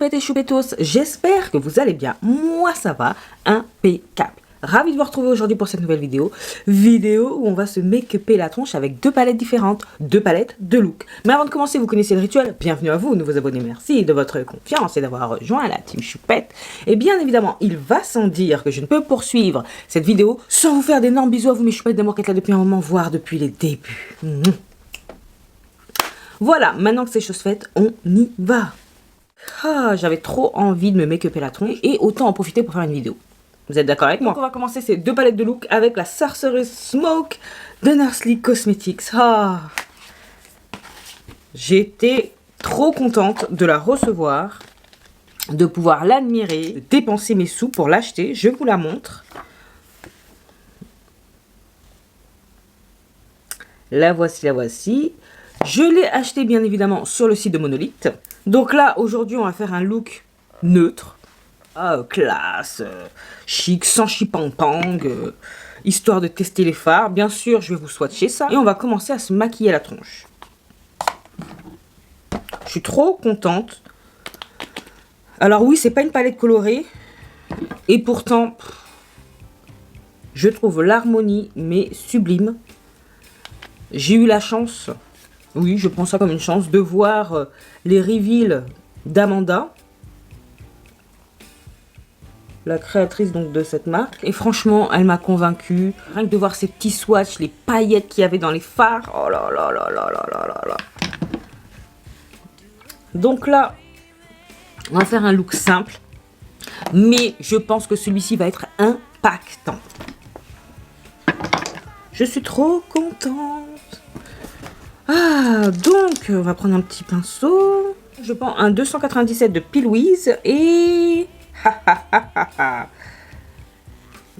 choupettes et choupettos, j'espère que vous allez bien. Moi ça va, impeccable. Ravi de vous retrouver aujourd'hui pour cette nouvelle vidéo. Vidéo où on va se make-upper la tronche avec deux palettes différentes, deux palettes, deux looks. Mais avant de commencer, vous connaissez le rituel. Bienvenue à vous, nouveaux abonnés, merci de votre confiance et d'avoir rejoint la team choupette. Et bien évidemment, il va sans dire que je ne peux poursuivre cette vidéo sans vous faire d'énormes bisous à vous mes choupettes d'amour qui êtes là depuis un moment, voire depuis les débuts. Voilà, maintenant que c'est chose faite, on y va. Ah, j'avais trop envie de me make-upper la tronche et autant en profiter pour faire une vidéo. Vous êtes d'accord avec moi? Donc on va commencer ces deux palettes de look avec la Sorcerer's Smoke de Nursley Cosmetics. Ah, j'étais trop contente de la recevoir, de pouvoir l'admirer, de dépenser mes sous pour l'acheter. Je vous la montre. La voici, la voici. Je l'ai acheté bien évidemment sur le site de Monolith. Donc là, aujourd'hui, on va faire un look neutre. Classe, chic, sans chipang-pang, histoire de tester les fards. Bien sûr, je vais vous swatcher ça. Et on va commencer à se maquiller la tronche. Je suis trop contente. Alors oui, c'est pas une palette colorée. Et pourtant, je trouve l'harmonie, mais sublime. J'ai eu la chance, oui, je prends ça comme une chance, de voir les reveals d'Amanda, la créatrice donc de cette marque. Et franchement, elle m'a convaincue. Rien que de voir ces petits swatchs, les paillettes qu'il y avait dans les fards. Oh là là là là là là là là. Donc là, on va faire un look simple. Mais je pense que celui-ci va être impactant. Je suis trop contente. Ah, donc, on va prendre un petit pinceau. Je prends un 297 de P. Louise et...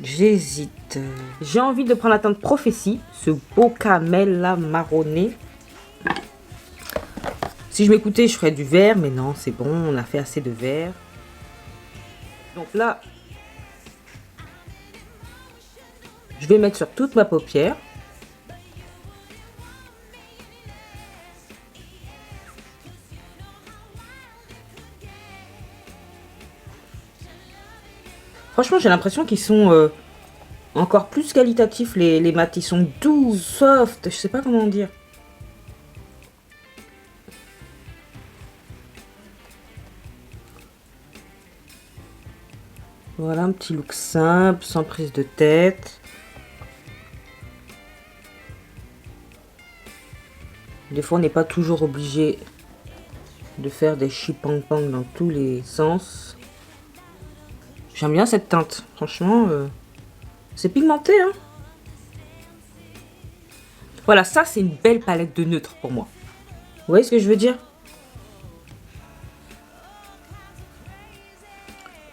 J'hésite. J'ai envie de prendre la teinte Prophétie, ce beau camel là marronné. Si je m'écoutais, je ferais du vert, mais non, c'est bon, on a fait assez de vert. Donc là, je vais mettre sur toute ma paupière. Franchement, j'ai l'impression qu'ils sont encore plus qualitatifs, les mats. Ils sont doux, soft, je sais pas comment dire. Voilà, un petit look simple, sans prise de tête. Des fois, on n'est pas toujours obligé de faire des chipang-pang dans tous les sens. J'aime bien cette teinte, franchement, c'est pigmenté, hein. Voilà, ça c'est une belle palette de neutre pour moi. Vous voyez ce que je veux dire?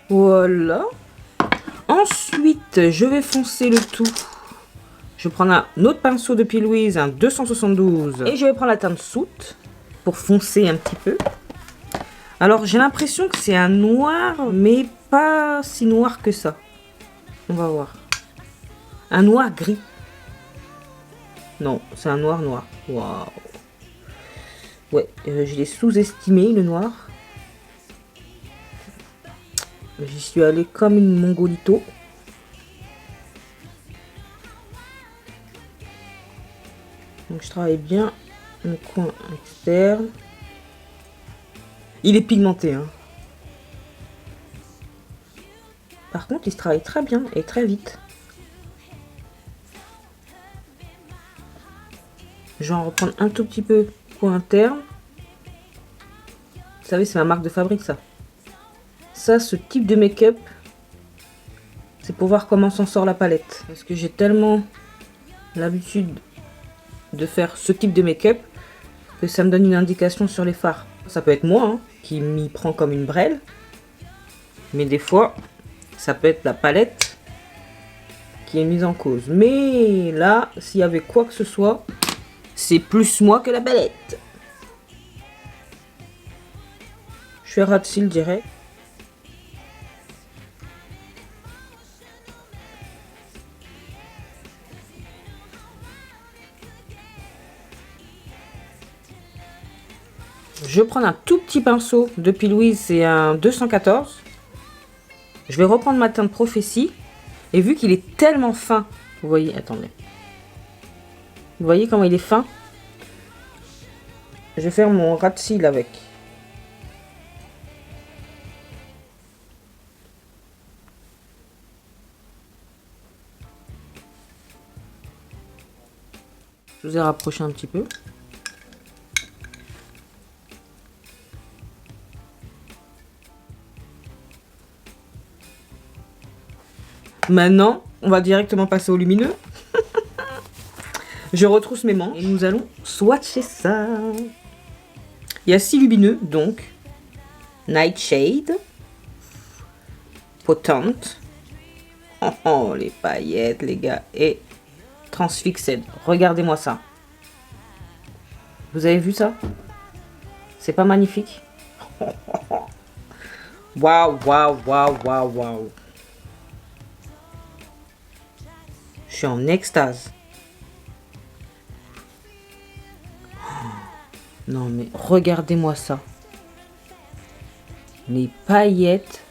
Voilà. Ensuite, je vais foncer le tout. Je vais prendre un autre pinceau de P. Louise, un 272. Et je vais prendre la teinte Soot pour foncer un petit peu. Alors, j'ai l'impression que c'est un noir, mais pas si noir que ça. On va voir. Un noir gris. Non, c'est un noir noir. Waouh. Ouais, je l'ai sous-estimé, le noir. J'y suis allée comme une mongolito. Donc, je travaille bien le coin externe. Il est pigmenté, hein. Par contre, il se travaille très bien et très vite. Je vais en reprendre un tout petit peu coin interne. Vous savez, c'est ma marque de fabrique, ça. Ça, ce type de make-up, c'est pour voir comment s'en sort la palette. Parce que j'ai tellement l'habitude de faire ce type de make-up que ça me donne une indication sur les fards. Ça peut être moi, hein, qui m'y prend comme une brêle. Mais des fois, ça peut être la palette qui est mise en cause. Mais là, s'il y avait quoi que ce soit, c'est plus moi que la palette. Je fais ras de cils direct. Je vais prendre un tout petit pinceau de P. Louise, c'est un 214. Je vais reprendre ma teinte Prophétie. Et vu qu'il est tellement fin, vous voyez, attendez. Vous voyez comment il est fin? Je vais faire mon ras de cils avec. Je vous ai rapproché un petit peu. Maintenant, on va directement passer au lumineux. Je retrousse mes manches et nous allons swatcher ça. Il y a 6 lumineux, donc Nightshade, Potente, oh les paillettes les gars, et Transfixed. Regardez-moi ça. Vous avez vu ça? C'est pas magnifique? Waouh, waouh, waouh, waouh, waouh. Je suis en extase. Non mais regardez-moi ça. Les paillettes.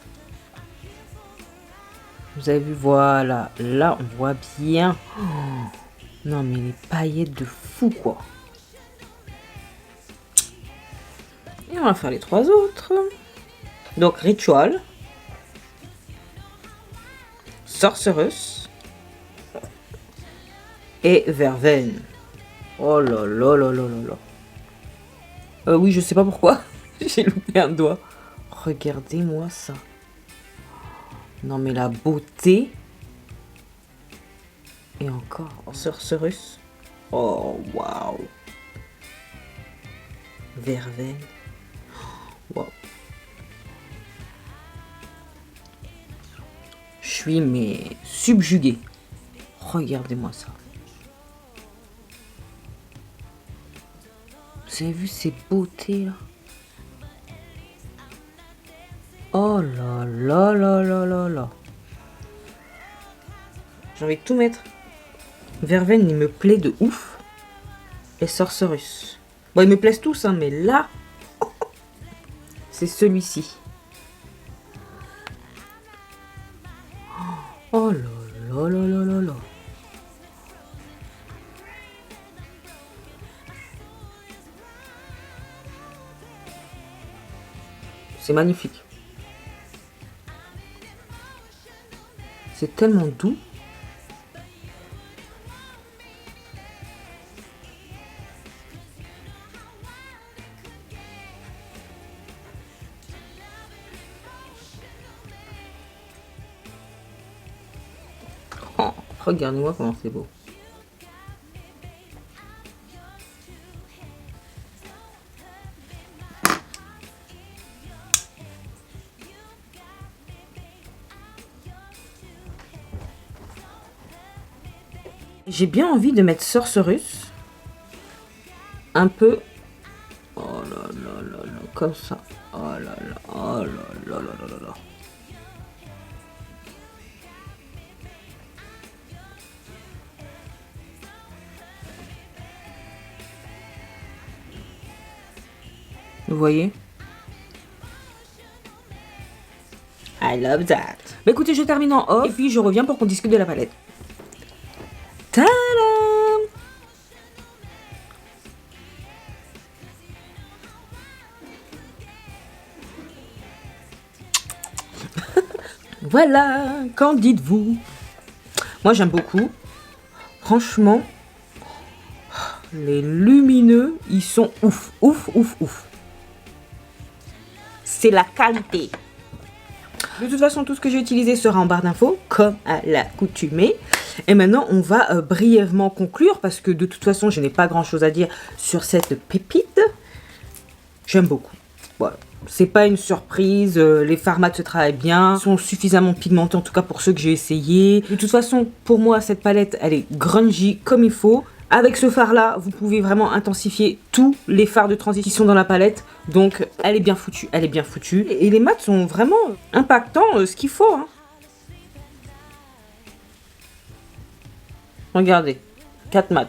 Vous avez vu, voilà. Là, on voit bien. Oh, non mais les paillettes de fou quoi. Et on va faire les 3 autres. Donc Ritual. Sorceress. Et Verveine. Oh là là là là là là. Oui, je sais pas pourquoi. J'ai loupé un doigt. Regardez-moi ça. Non mais la beauté. Et encore. Sorceress. Oh waouh. Verveine. Waouh. Je suis mais subjuguée. Regardez-moi ça. Vous avez vu ces beautés là? Oh là là là là là là. J'ai envie de tout mettre. Verveine, il me plaît de ouf. Et Sorceress. Bon, ils me plaisent tous, hein, mais là, c'est celui-ci. Oh là là là là là là. C'est magnifique. C'est tellement doux. Oh, regardez-moi comment c'est beau. J'ai bien envie de mettre Sorceress. Un peu. Oh là là là là, comme ça. Oh là là, oh là là là là là là. Vous voyez? I love that. Mais écoutez, je termine en off et puis je reviens pour qu'on discute de la palette. Tadam! Voilà, qu'en dites-vous? Moi j'aime beaucoup. Franchement, les lumineux, ils sont ouf, ouf, ouf, ouf. C'est la qualité. De toute façon, tout ce que j'ai utilisé sera en barre d'infos, comme à l'accoutumée. Et maintenant, on va brièvement conclure, parce que de toute façon, je n'ai pas grand-chose à dire sur cette pépite. J'aime beaucoup. Voilà. C'est pas une surprise, les formats se travaillent bien, sont suffisamment pigmentés, en tout cas pour ceux que j'ai essayé. De toute façon, pour moi, cette palette, elle est grungy comme il faut. Avec ce fard-là, vous pouvez vraiment intensifier tous les fards de transition dans la palette. Donc, elle est bien foutue, elle est bien foutue. Et les mats sont vraiment impactants, ce qu'il faut. Hein. Regardez, 4 mats.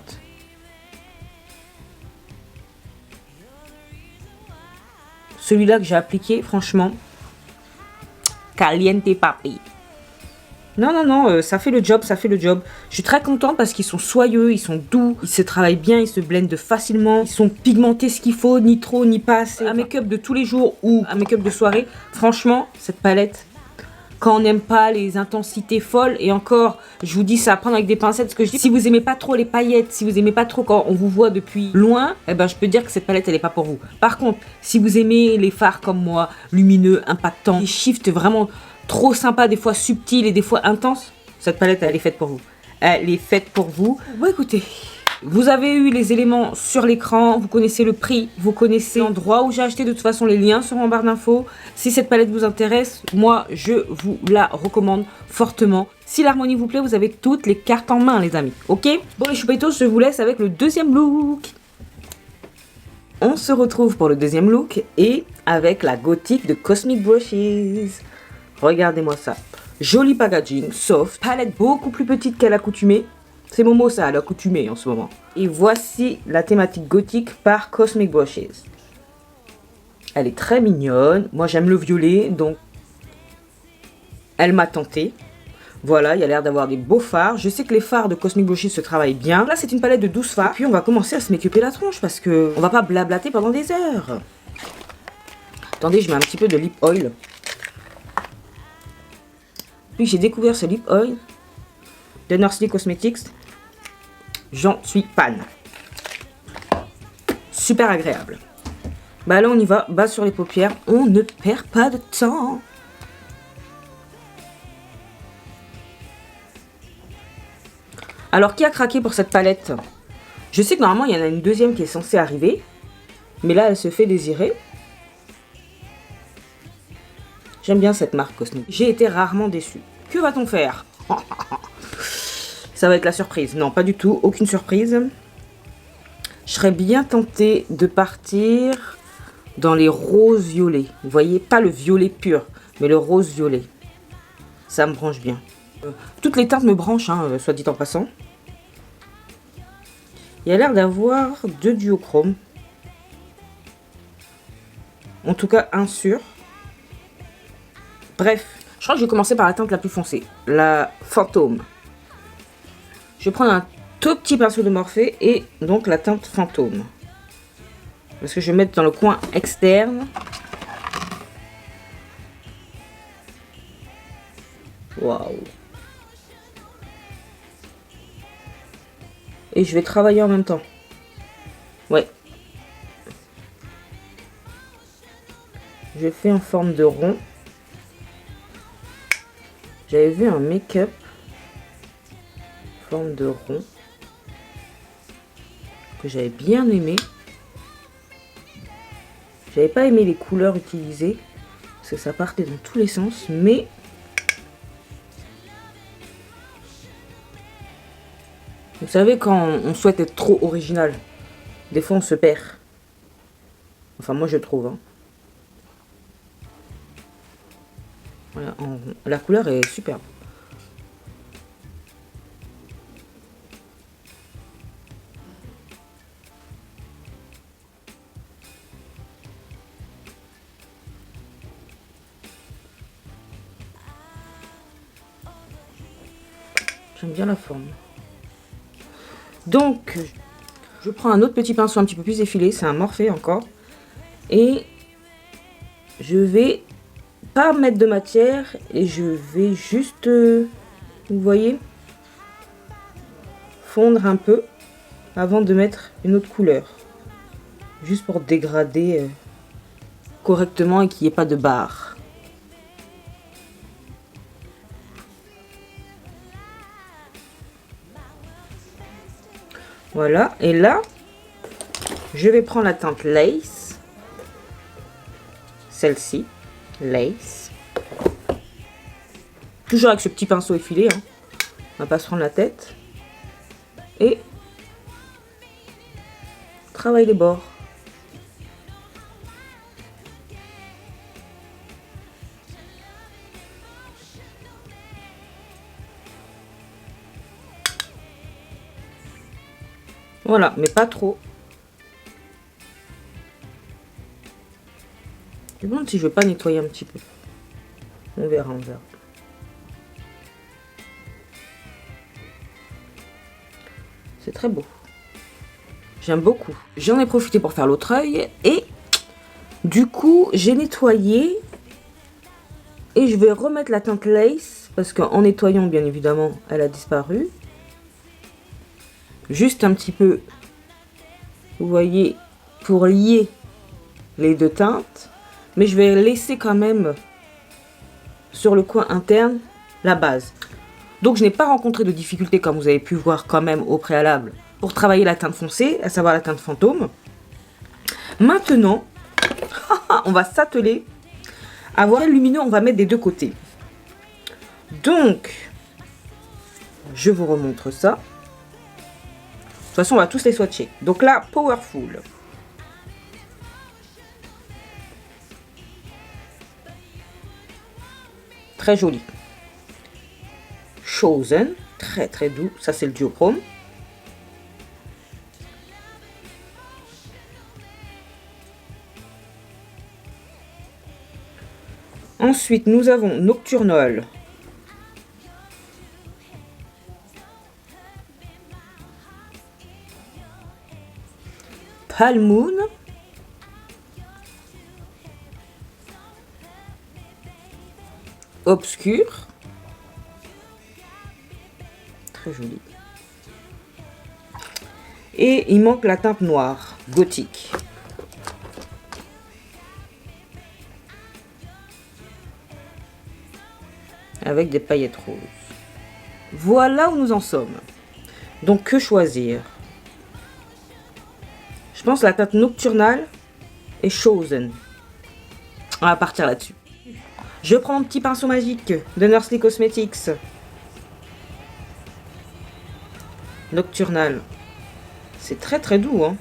Celui-là que j'ai appliqué, franchement, caliente papi. Non, non, non, ça fait le job, ça fait le job. Je suis très contente parce qu'ils sont soyeux, ils sont doux, ils se travaillent bien, ils se blendent facilement, ils sont pigmentés ce qu'il faut, ni trop, ni pas assez. Un make-up de tous les jours ou un make-up de soirée, franchement, cette palette, quand on n'aime pas les intensités folles, et encore, je vous dis ça à prendre avec des pincettes, parce que je dis, si vous aimez pas trop les paillettes, si vous aimez pas trop quand on vous voit depuis loin, eh ben je peux dire que cette palette elle est pas pour vous. Par contre, si vous aimez les fards comme moi, lumineux, impactants, qui shiftent vraiment trop sympa, des fois subtil et des fois intense, cette palette elle est faite pour vous. Elle est faite pour vous. Bon écoutez, vous avez eu les éléments sur l'écran, vous connaissez le prix, vous connaissez l'endroit où j'ai acheté, de toute façon les liens seront en barre d'infos. Si cette palette vous intéresse, moi je vous la recommande fortement. Si l'harmonie vous plaît, vous avez toutes les cartes en main les amis, ok? Bon les choupitos, je vous laisse avec le deuxième look. On se retrouve pour le deuxième look et avec la gothique de Cosmic Brushes. Regardez-moi ça. Joli packaging, soft, palette beaucoup plus petite qu'à l'accoutumée. C'est mon mot ça, à l'accoutumée en ce moment. Et voici la thématique gothique par Cosmic Brushes. Elle est très mignonne. Moi j'aime le violet, donc elle m'a tenté. Voilà, il y a l'air d'avoir des beaux fards. Je sais que les fards de Cosmic Brushes se travaillent bien. Là c'est une palette de 12 fards. Et puis on va commencer à se make-upper la tronche parce que on va pas blablater pendant des heures. Attendez, je mets un petit peu de lip oil. Puis j'ai découvert ce lip oil de Nursley Cosmetics. J'en suis fan. Super agréable. Bah là on y va, bas sur les paupières. On ne perd pas de temps. Alors qui a craqué pour cette palette? Je sais que normalement il y en a une deuxième qui est censée arriver. Mais là elle se fait désirer. J'aime bien cette marque Cosmic. J'ai été rarement déçue. Que va-t-on faire? Ça va être la surprise. Non, pas du tout. Aucune surprise. Je serais bien tentée de partir dans les roses violets. Vous voyez, pas le violet pur, mais le rose violet. Ça me branche bien. Toutes les teintes me branchent, hein, soit dit en passant. Il y a l'air d'avoir deux duochromes. En tout cas, un sûr. Bref, je crois que je vais commencer par la teinte la plus foncée, la fantôme. Je vais prendre un tout petit pinceau de Morphe et donc la teinte fantôme. Parce que je vais mettre dans le coin externe. Waouh. Et je vais travailler en même temps. Ouais. Je fais en forme de rond. J'avais vu un make-up forme de rond que j'avais bien aimé. J'avais pas aimé les couleurs utilisées parce que ça partait dans tous les sens, mais vous savez quand on souhaite être trop original, des fois on se perd. Enfin moi je trouve. Hein. Voilà, la couleur est superbe. J'aime bien la forme. Donc, je prends un autre petit pinceau un petit peu plus effilé. C'est un Morphe encore. Et je vais pas mettre de matière. Et je vais juste, vous voyez, fondre un peu avant de mettre une autre couleur. Juste pour dégrader correctement et qu'il n'y ait pas de barre. Voilà, et là, je vais prendre la teinte Lace. Celle-ci, Lace. Toujours avec ce petit pinceau effilé, hein. On va pas se prendre la tête. Et travaille les bords. Voilà, mais pas trop. Je me demande si je vais pas nettoyer un petit peu. On verra, on verra. C'est très beau. J'aime beaucoup. J'en ai profité pour faire l'autre œil et du coup, j'ai nettoyé et je vais remettre la teinte lace parce qu'en nettoyant, bien évidemment, elle a disparu. Juste un petit peu, vous voyez, pour lier les deux teintes. Mais je vais laisser quand même sur le coin interne la base. Donc je n'ai pas rencontré de difficultés comme vous avez pu voir quand même au préalable pour travailler la teinte foncée, à savoir la teinte fantôme. Maintenant, on va s'atteler à voir le lumineux, on va mettre des deux côtés. Donc, je vous remontre ça. De toute façon, on va tous les swatcher. Donc là, Powerful. Très joli. Chosen, très très doux. Ça, c'est le duochrome. Ensuite, nous avons Nocturnal. Pale Moon. Obscur. Très joli. Et il manque la teinte noire, gothique. Avec des paillettes roses. Voilà où nous en sommes. Donc que choisir? Je pense la teinte nocturnale est Chosen. On va partir là-dessus. Je prends mon petit pinceau magique de Nursley Cosmetics. Nocturnal. C'est très très doux, hein.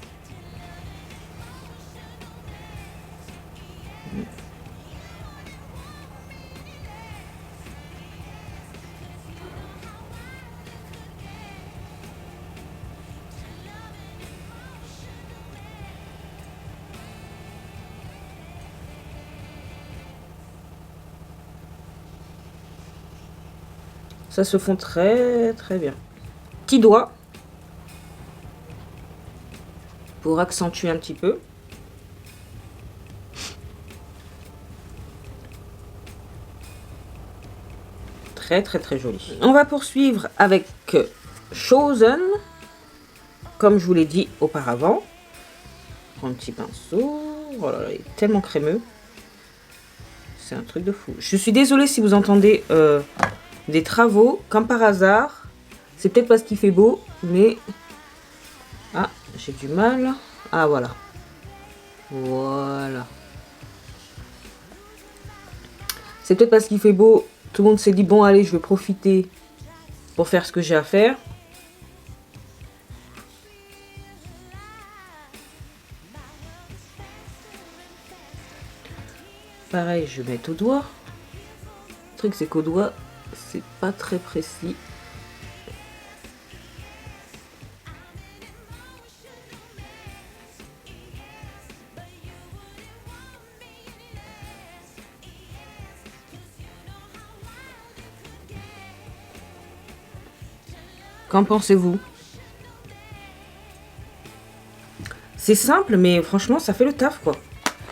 Ça se fond très très bien. Petit doigt. Pour accentuer un petit peu. Très très très joli. On va poursuivre avec Chosen. Comme je vous l'ai dit auparavant. Un petit pinceau. Oh là là, il est tellement crémeux. C'est un truc de fou. Je suis désolée si vous entendez des travaux, comme par hasard. C'est peut-être parce qu'il fait beau, mais... Ah, j'ai du mal. Ah, voilà. Voilà. C'est peut-être parce qu'il fait beau. Tout le monde s'est dit, bon, allez, je vais profiter pour faire ce que j'ai à faire. Pareil, je vais mettre au doigt. Le truc, c'est qu'au doigt, c'est pas très précis. Qu'en pensez-vous? C'est simple, mais franchement, ça fait le taf, quoi.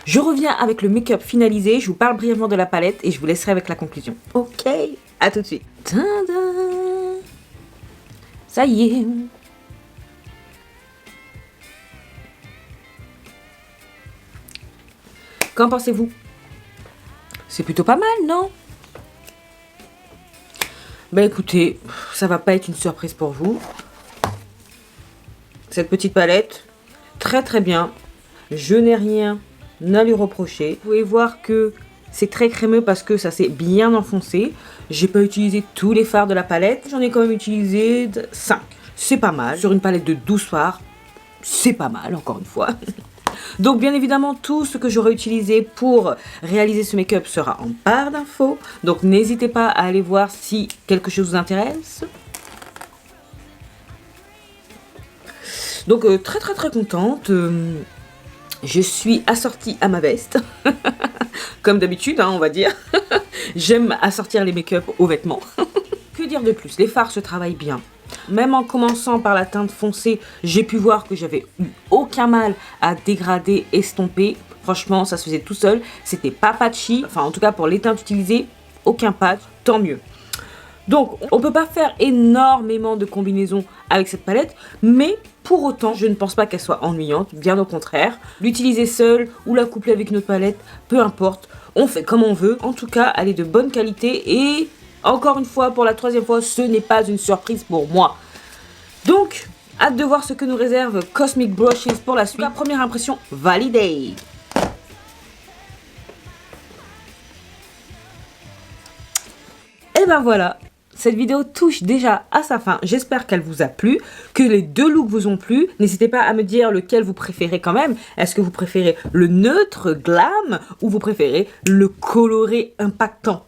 Je reviens avec le make-up finalisé, je vous parle brièvement de la palette et je vous laisserai avec la conclusion. Ok, à tout de suite. Tada! Ça y est. Qu'en pensez-vous? C'est plutôt pas mal, non? Ben écoutez, ça va pas être une surprise pour vous. Cette petite palette, très très bien. Je n'ai rien à lui reprocher. Vous pouvez voir que c'est très crémeux parce que ça s'est bien enfoncé. J'ai pas utilisé tous les fards de la palette. J'en ai quand même utilisé 5. C'est pas mal. Sur une palette de 12 fards, c'est pas mal, encore une fois. Donc bien évidemment, tout ce que j'aurai utilisé pour réaliser ce make-up sera en barre d'infos. Donc n'hésitez pas à aller voir si quelque chose vous intéresse. Donc très très très contente. Je suis assortie à ma veste. comme d'habitude, hein, on va dire. J'aime assortir les make-up aux vêtements. Que dire de plus? Les fards se travaillent bien. Même en commençant par la teinte foncée, j'ai pu voir que j'avais eu aucun mal à dégrader, estomper. Franchement, ça se faisait tout seul. C'était pas patchy. Enfin, en tout cas, pour les teintes utilisées, aucun patch. Tant mieux. Donc, on peut pas faire énormément de combinaisons avec cette palette, mais pour autant, je ne pense pas qu'elle soit ennuyante, bien au contraire. L'utiliser seule ou la coupler avec une autre palette, peu importe, on fait comme on veut. En tout cas, elle est de bonne qualité et, encore une fois, pour la 3e fois, ce n'est pas une surprise pour moi. Donc, hâte de voir ce que nous réserve Cosmic Brushes pour la suite. La première impression validée. Et ben voilà, cette vidéo touche déjà à sa fin. J'espère qu'elle vous a plu, que les deux looks vous ont plu. N'hésitez pas à me dire lequel vous préférez quand même. Est-ce que vous préférez le neutre, glam, ou vous préférez le coloré impactant?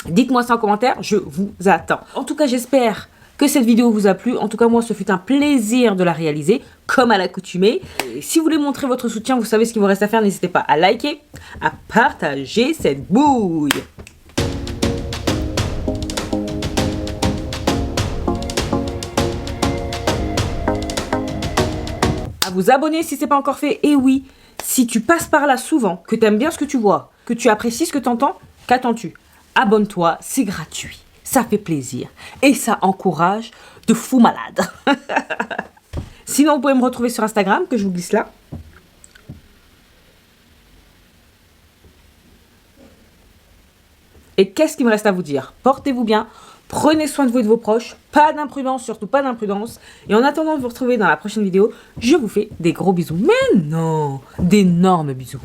Dites-moi ça en commentaire, je vous attends. En tout cas, j'espère que cette vidéo vous a plu. En tout cas, moi, ce fut un plaisir de la réaliser, comme à l'accoutumée. Et si vous voulez montrer votre soutien, vous savez ce qu'il vous reste à faire. N'hésitez pas à liker, à partager cette bouille. À vous abonner si ce n'est pas encore fait. Et oui, si tu passes par là souvent, que tu aimes bien ce que tu vois, que tu apprécies ce que tu entends, qu'attends-tu? Abonne-toi, c'est gratuit. Ça fait plaisir et ça encourage de fou malade. Sinon, vous pouvez me retrouver sur Instagram, que je vous glisse là. Et qu'est-ce qu'il me reste à vous dire? Portez-vous bien, prenez soin de vous et de vos proches, pas d'imprudence, surtout pas d'imprudence. Et en attendant de vous retrouver dans la prochaine vidéo, je vous fais des gros bisous. Mais non, d'énormes bisous.